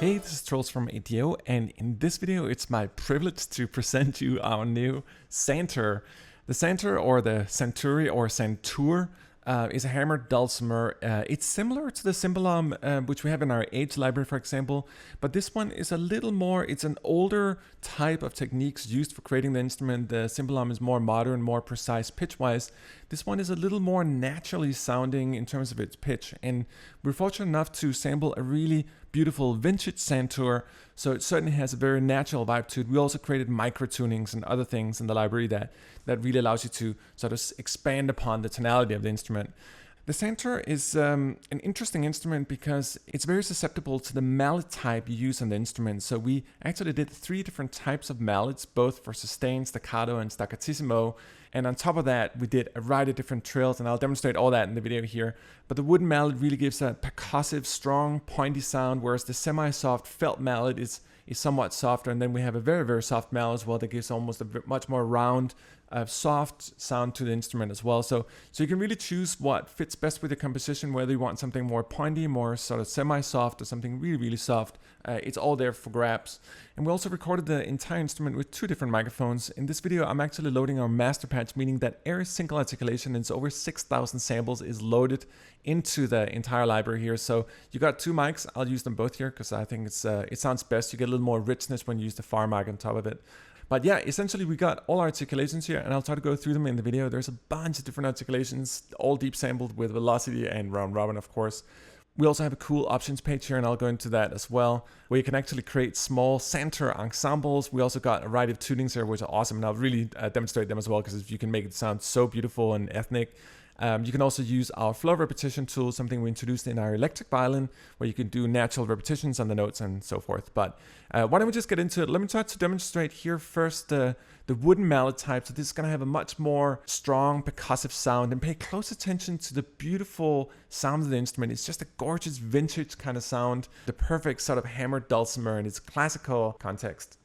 Hey, this is Trolls from ATO, and in this video it's my privilege to present you our new Santur. The Santur, or the Santouri or Santour, is a hammered dulcimer. It's similar to the Cimbalom, which we have in our age library, for example, but this one is a little more, it's an older type of techniques used for creating the instrument. The Cimbalom is more modern, more precise pitch-wise. This one is a little more naturally sounding in terms of its pitch, and we're fortunate enough to sample a really beautiful vintage Santour, so it certainly has a very natural vibe to it. We also created micro tunings and other things in the library that really allows you to sort of expand upon the tonality of the instrument. The Santour is an interesting instrument because it's very susceptible to the mallet type you use on the instrument. So we actually did 3 different types of mallets, both for sustain, staccato, and staccatissimo. And on top of that, we did a variety of different trills, and I'll demonstrate all that in the video here. But the wooden mallet really gives a percussive, strong, pointy sound, whereas the semi-soft felt mallet is somewhat softer. And then we have a very, very soft mallet as well that gives almost a much more round, soft sound to the instrument as well. So you can really choose what fits best with your composition, whether you want something more pointy, more sort of semi-soft, or something really, really soft. It's all there for grabs. And we also recorded the entire instrument with 2 different microphones. In this video, I'm actually loading our master patch, meaning that every single articulation, and it's over 6,000 samples, is loaded into the entire library here. So you got 2 mics. I'll use them both here because I think it sounds best. You get a little more richness when you use the far mic on top of it. But yeah, essentially we got all our articulations here, and I'll try to go through them in the video. There's a bunch of different articulations, all deep sampled with velocity and round robin, of course. We also have a cool options page here, and I'll go into that as well, where you can actually create small Santur ensembles. We also got a variety of tunings here, which are awesome, and I'll really demonstrate them as well, because you can make it sound so beautiful and ethnic. You can also use our flow repetition tool, something we introduced in our electric violin, where you can do natural repetitions on the notes and so forth. But why don't we just get into it? Let me try to demonstrate here first the wooden mallet type. So this is going to have a much more strong percussive sound, and pay close attention to the beautiful sound of the instrument. It's just a gorgeous vintage kind of sound, the perfect sort of hammered dulcimer in its classical context.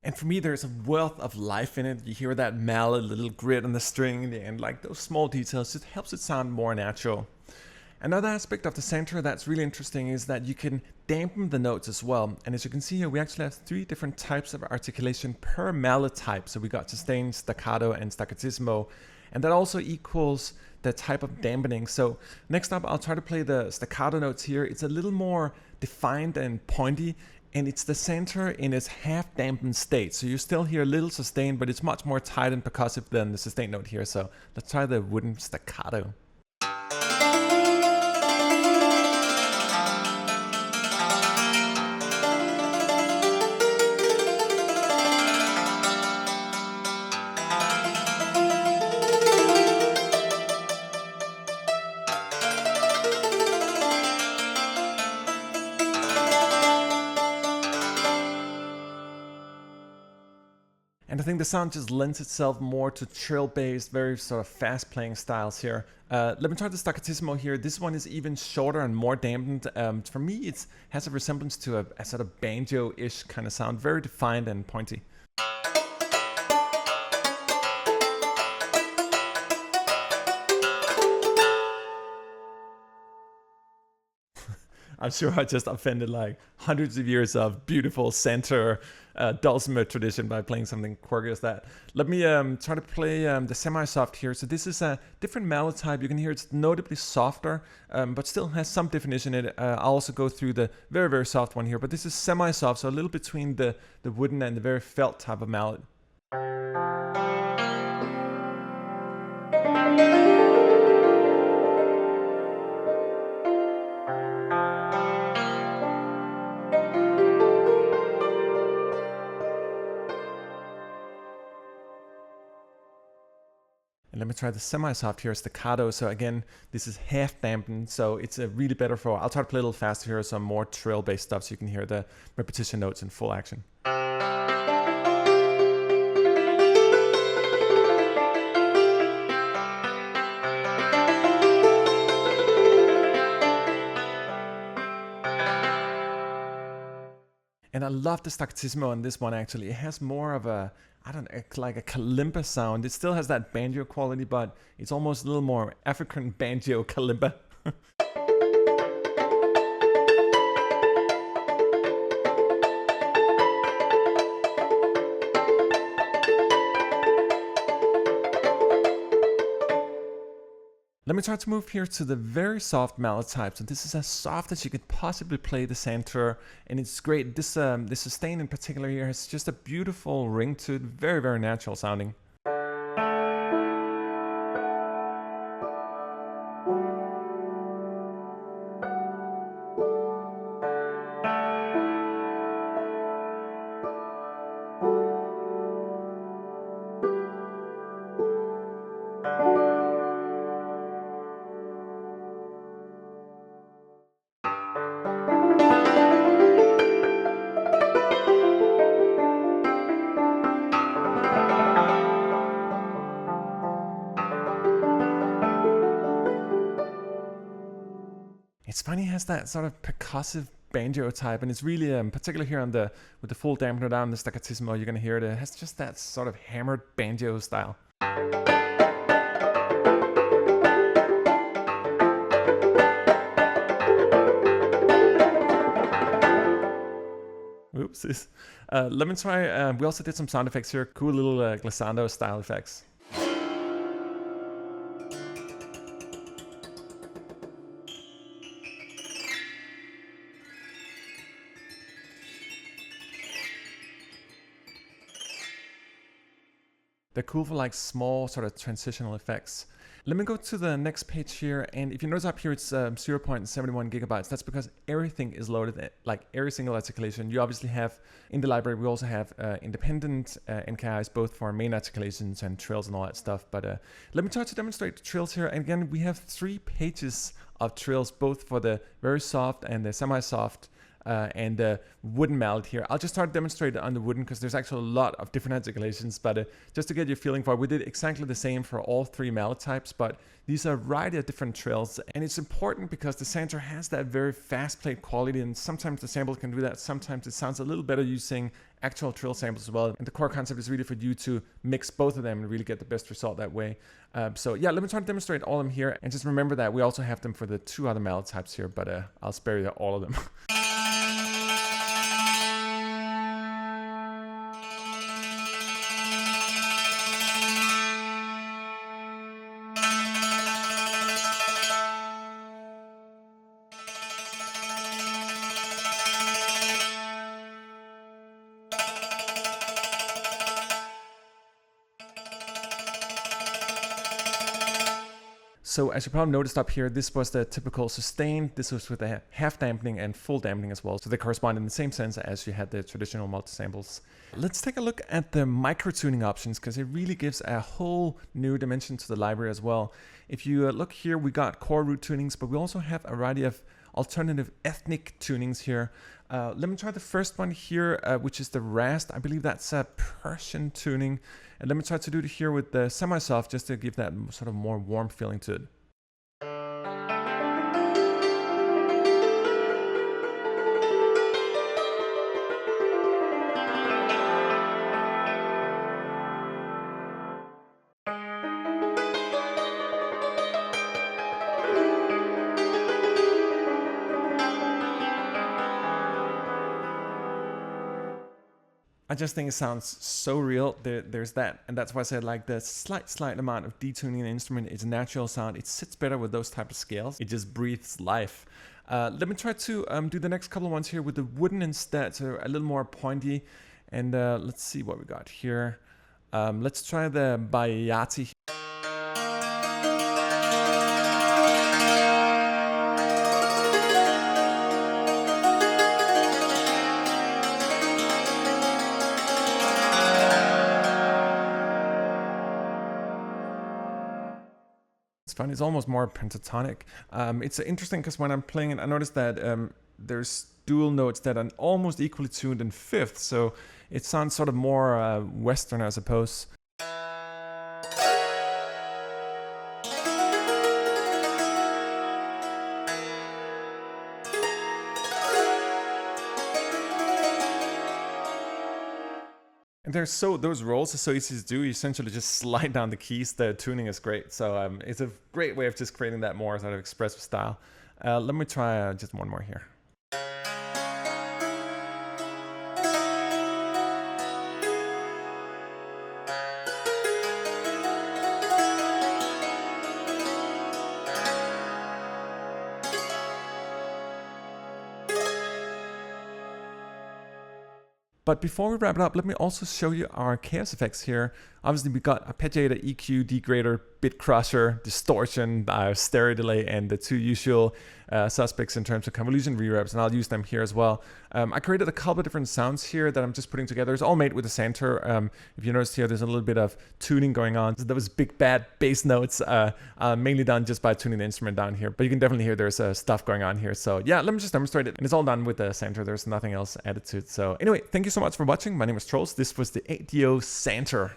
And for me, there's a wealth of life in it. You hear that mallet, little grit on the string, and like those small details, it helps it sound more natural. Another aspect of the Santur that's really interesting is that you can dampen the notes as well. And as you can see here, we actually have 3 different types of articulation per mallet type. So we got sustain, staccato, and staccatissimo. And that also equals the type of dampening. So next up, I'll try to play the staccato notes here. It's a little more defined and pointy, and it's the Santur in its half-dampened state. So you still hear a little sustain, but it's much more tight and percussive than the sustain note here. So let's try the wooden staccato. And I think the sound just lends itself more to trill-based, very sort of fast-playing styles here. Let me try the Staccatissimo here. This one is even shorter and more dampened. For me, it has a resemblance to a sort of banjo-ish kind of sound, very defined and pointy. I'm sure I just offended like hundreds of years of beautiful Santur dulcimer tradition by playing something quirky as that. Let me try to play the semi-soft here. So this is a different mallet type. You can hear it's notably softer, but still has some definition in it. I'll also go through the very, very soft one here, but this is semi-soft, so a little between the wooden and the very felt type of mallet. And let me try the semi-soft here, staccato. So again, this is half dampened, so it's a really better for, I'll try to play a little faster here, some more trill-based stuff so you can hear the repetition notes in full action. And I love the Staccatissimo on this one actually. It has more of a, I don't know, like a kalimba sound. It still has that banjo quality, but it's almost a little more African banjo kalimba. Let me try to move here to the very soft mallet type. So this is as soft as you could possibly play the Santur, and it's great. This sustain in particular here has just a beautiful ring to it, very, very natural sounding. It's funny, it has that sort of percussive banjo type, and it's really particularly here on the with the full dampener down, the Staccatissimo, you're gonna hear it. It has just that sort of hammered banjo style. Oopsies. Let me try. We also did some sound effects here, cool little glissando style effects. They're cool for like small sort of transitional effects. Let me go to the next page here, and if you notice up here it's 0.71 gigabytes. That's because everything is loaded, like every single articulation. You obviously have, in the library we also have independent NKIs, both for main articulations and trills and all that stuff. But let me try to demonstrate the trills here. And again, we have 3 pages of trills, both for the very soft and the semi-soft and the wooden mallet here. I'll just start to demonstrate it on the wooden because there's actually a lot of different articulations, but just to get you a feeling for it, we did exactly the same for all 3 mallet types, but these are a variety of different trills, and it's important because the Santur has that very fast played quality, and sometimes the sample can do that. Sometimes it sounds a little better using actual trill samples as well, and the core concept is really for you to mix both of them and really get the best result that way. So yeah, let me try to demonstrate all of them here, and just remember that we also have them for the 2 other mallet types here, but I'll spare you all of them. So as you probably noticed up here, this was the typical sustain. This was with the half dampening and full dampening as well. So they correspond in the same sense as you had the traditional multi-samples. Let's take a look at the micro-tuning options because it really gives a whole new dimension to the library as well. If you look here, we got core root tunings, but we also have a variety of alternative ethnic tunings here. Let me try the first one here, which is the Rast. I believe that's a Persian tuning. And let me try to do it here with the semi-soft just to give that sort of more warm feeling to it. I just think it sounds so real. There's that, and that's why I said like the slight amount of detuning in the instrument is a natural sound. It sits better with those type of scales. It just breathes life. Let me try to do the next couple of ones here with the wooden instead, so a little more pointy. And let's see what we got here. Let's try the Bayati. It's fun. It's almost more pentatonic. It's interesting because when I'm playing it, I noticed that there's dual notes that are almost equally tuned in fifth, so it sounds sort of more Western, I suppose. And those rolls are so easy to do. You essentially just slide down the keys. The tuning is great. So it's a great way of just creating that more sort of expressive style. Let me try just one more here. But before we wrap it up, let me also show you our chaos effects here. Obviously, we got arpeggiator, EQ, degrader, bit crusher, distortion, stereo delay, and the two usual suspects in terms of convolution reverbs, and I'll use them here as well. I created a couple of different sounds here that I'm just putting together. It's all made with the Santur. If you notice here, there's a little bit of tuning going on. So those big bad bass notes, mainly done just by tuning the instrument down here. But you can definitely hear there's stuff going on here. So yeah, let me just demonstrate it. And it's all done with the Santur. There's nothing else added to it. So anyway, thank you so much for watching. My name is Trolls. This was the ADO Santur.